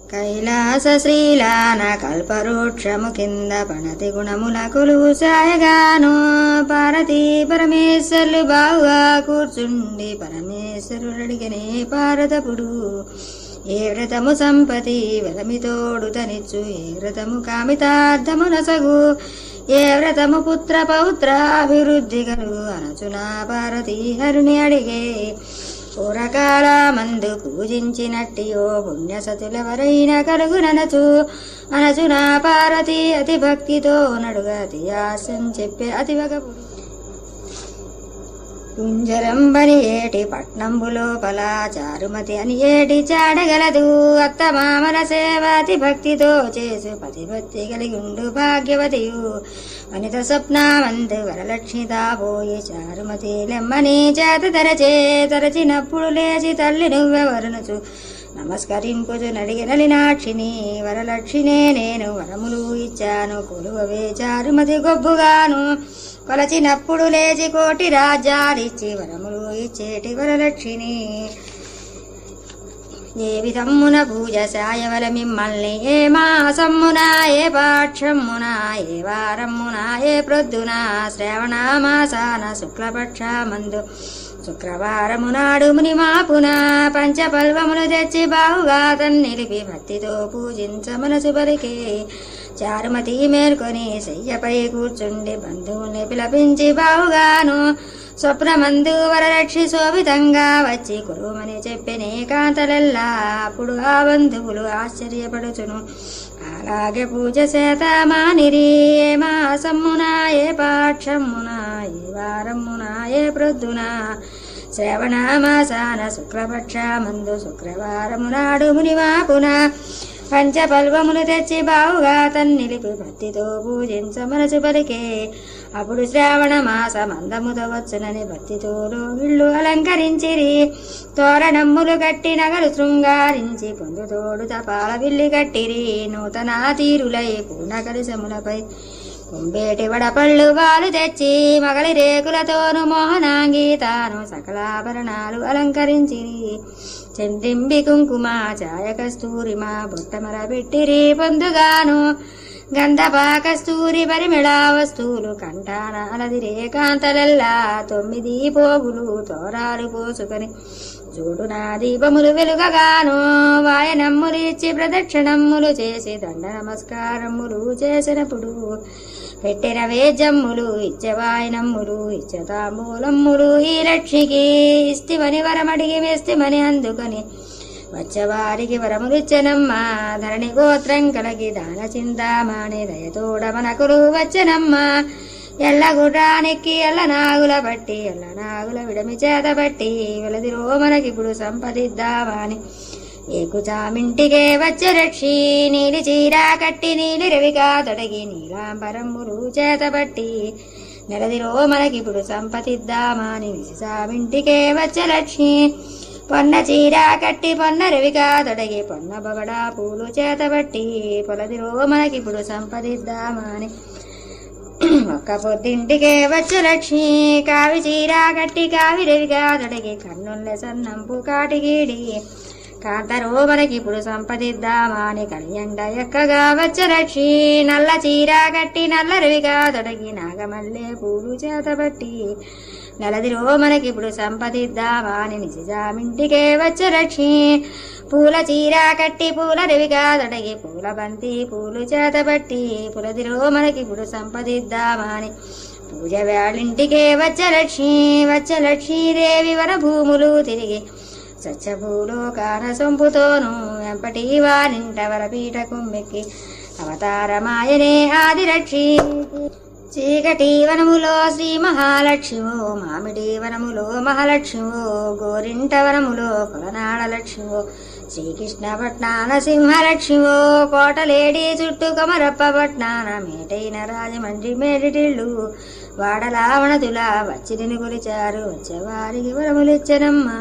కైలాస శ్రీలాన కల్పవృక్షము కింద పణతి గుణముల కొలువు సాయగాను పార్వతీ పరమేశ్వరులు బావుగా కూర్చుండి పరమేశ్వరుడడిగనే పార్వతపుడు ఏ వ్రతము సంపతి వలమితోడు తనిచ్చు ఏ వ్రతము కామితార్థము నసగు ఏ వ్రతము పుత్ర పౌత్ర అభివృద్ధి కలుగు అనచునా పార్వతీ హరుని అడిగే పూరకాల మందు పూజించినట్టియో పుణ్యసతులెవరైనా కలుగుననచు అనచునా పార్వతి అతి భక్తితో నడుగా అతి ఆశం చెప్పే అతివగపు కుంజరంబని ఏటి పట్నంబు లోపల చారుమతి అని ఏటి చాడగలదు అత్తమామల సేవ అతి భక్తితో చేసు పతిభక్తి కలిగుండు భాగ్యవతియు వనిత స్వప్నమందు వరలక్ష్మి తాబోయి చారుమతి లెమ్మని చేత తరచినప్పుడు లేచి తల్లి నువ్వెవరునుచు నమస్కరింపుచు నడిగినలినాక్షిని వరలక్ష్మినే నేను వరములు ఇచ్చాను కొలువవే చారుమతి గొబ్బుగాను కొలచినప్పుడు లేచి కోటి రాజ్యాలిచ్చి వరములు ఇచ్చేటి వరలక్ష్మిని ఏ విధమ్మున పూజ సాయవల మిమ్మల్ని ఏ మాసమ్మున ఏ పాక్షమ్మున ఏ వారమ్మున ఏ ప్రొద్దున శ్రావణ మాసాన శుక్లపక్షమందు శుక్రవారము నాడు ముని మాపున పంచపల్వములు తెచ్చి బావుగా తన్నిలిపి భక్తితో పూజించ మనసు బలికే చారుమతి మేల్కొని శయ్యపై కూర్చుండి బంధువుల్ని పిలపించి బావుగాను స్వప్నమందు వరలక్ష్మి శోభితంగా వచ్చి కురుమని చెప్పినే కాంతలెల్లా అప్పుడు ఆ బంధువులు ఆశ్చర్యపడుచును అలాగే పూజ చేత మానిరి ఏ మాసమ్మున ఏ పాక్షమ్మున ఏ వారమ్మున ఏ ప్రొద్దున శ్రవణ మాసాన శుక్లపక్షమందు శుక్రవారము నాడు మునివాపున పంచపల్వములు తెచ్చి బావుగా తన్నిలిపి భక్తితో పూజించ మనసు పలికే అప్పుడు శ్రావణ మాసమందముతో వచ్చునని భక్తితోలో ఇళ్ళు అలంకరించిరి తోరణమ్ములు కట్టి నగలు శృంగారించి పొందుతోడు తపాల విల్లి కట్టిరి నూతన తీరులై పూర్ణ కలిసములపై కుంబేటి వడపళ్ళు వాలు తెచ్చి మగలి రేకులతోను మోహనాంగి తాను సకలాభరణాలు అలంకరించిరి చంద్రింబి కుంకుమ ఛాయ కస్తూరిమా బొట్టమర పెట్టిరి పొందుగాను గంధపా కస్తూరి పరిమిళ వస్తువులు కంఠానాలదిరే కాంతలెల్లా 9 పోగులు తోరాలు పోసుకొని జోడునా దీపములు వెలుగగాను వాయనమ్ములు ఇచ్చి ప్రదక్షిణమ్ములు చేసి దండ నమస్కారములు చేసినప్పుడు పెట్టిన వేజమ్ములు ఇచ్చే వాయనమ్ములు ఇచ్చే తాంబూలమ్ములు ఈ లక్ష్మికి ఇస్తిమని వరమడిగి వేస్తిమని అందుకొని వచ్చేవారికి వరములిచ్చనమ్మ ధరణి గోత్రం కలిగి దాన చింతామణి దయతోడ మనకులు వచ్చనమ్మ ఎల్ల గుర్రానికి ఎల్ల నాగుల పట్టి ఎల్ల నాగుల విడమి చేత పట్టి వెలదిరో మనకిప్పుడు సంపదిద్దామని ఏకుచామింటికే వచ్చే రక్షి నీలి చీర కట్టి నీలి రవిగా తొడగి నీలాంబరమ్ములు చేతబట్టి నెలదిరో మనకిప్పుడు సంపతిద్దామని నిశామింటికే వచ్చే లక్ష్మి పొన్న చీర కట్టి పొన్న రవిగా తొడగి పొన్న బొగడా పూలు చేతబట్టి పొలదిరో మనకిప్పుడు సంపదిద్దామని ఒక్క పొద్దింటికే వచ్చే లక్ష్మి కావి చీర కట్టి కావి రవిగా తొడగి కన్నుల్ల సన్నంపు కాటిగీడి కాంతరో మనకిప్పుడు సంపదిద్దామని కలియండ ఎక్కగా వచ్చే లక్ష్మి నల్ల చీర కట్టి నల్ల రవిగా తొడగి నాగమల్లె పూలు చేతబట్టి నెలదిరో మనకిప్పుడు సంపదిద్దామని నిజామింటికే వచ్చే లక్ష్మి పూల చీర కట్టి పూల రవిగా తొడగి పూల బంతి పూలు చేతబట్టి పులదిరో మనకిప్పుడు సంపదిద్దామని పూజ వేళింటికే వచ్చే లక్ష్మీదేవి వర భూములు తిరిగి స్వచ్ఛభూలోకాన సొంపుతోను వెంపటి వానింట వరపీఠ కుమ్మెక్కి అవతారమాయనే ఆదిరక్షి చీకటి వనములో శ్రీ మహాలక్ష్మివో మామిడి వనములో మహాలక్ష్మివో గోరింట వనములో కొలనాడ లక్ష్మివో శ్రీకృష్ణ పట్నాన సింహలక్ష్మివో కోటలేడి చుట్టూ కొమరప్ప పట్నాన మేటైన రాజమండ్రి మేడిటిళ్ళు వాడలావణతులా వచ్చి నిన్ను కొలిచారు వచ్చేవారికి వరములిచ్చనమ్మా.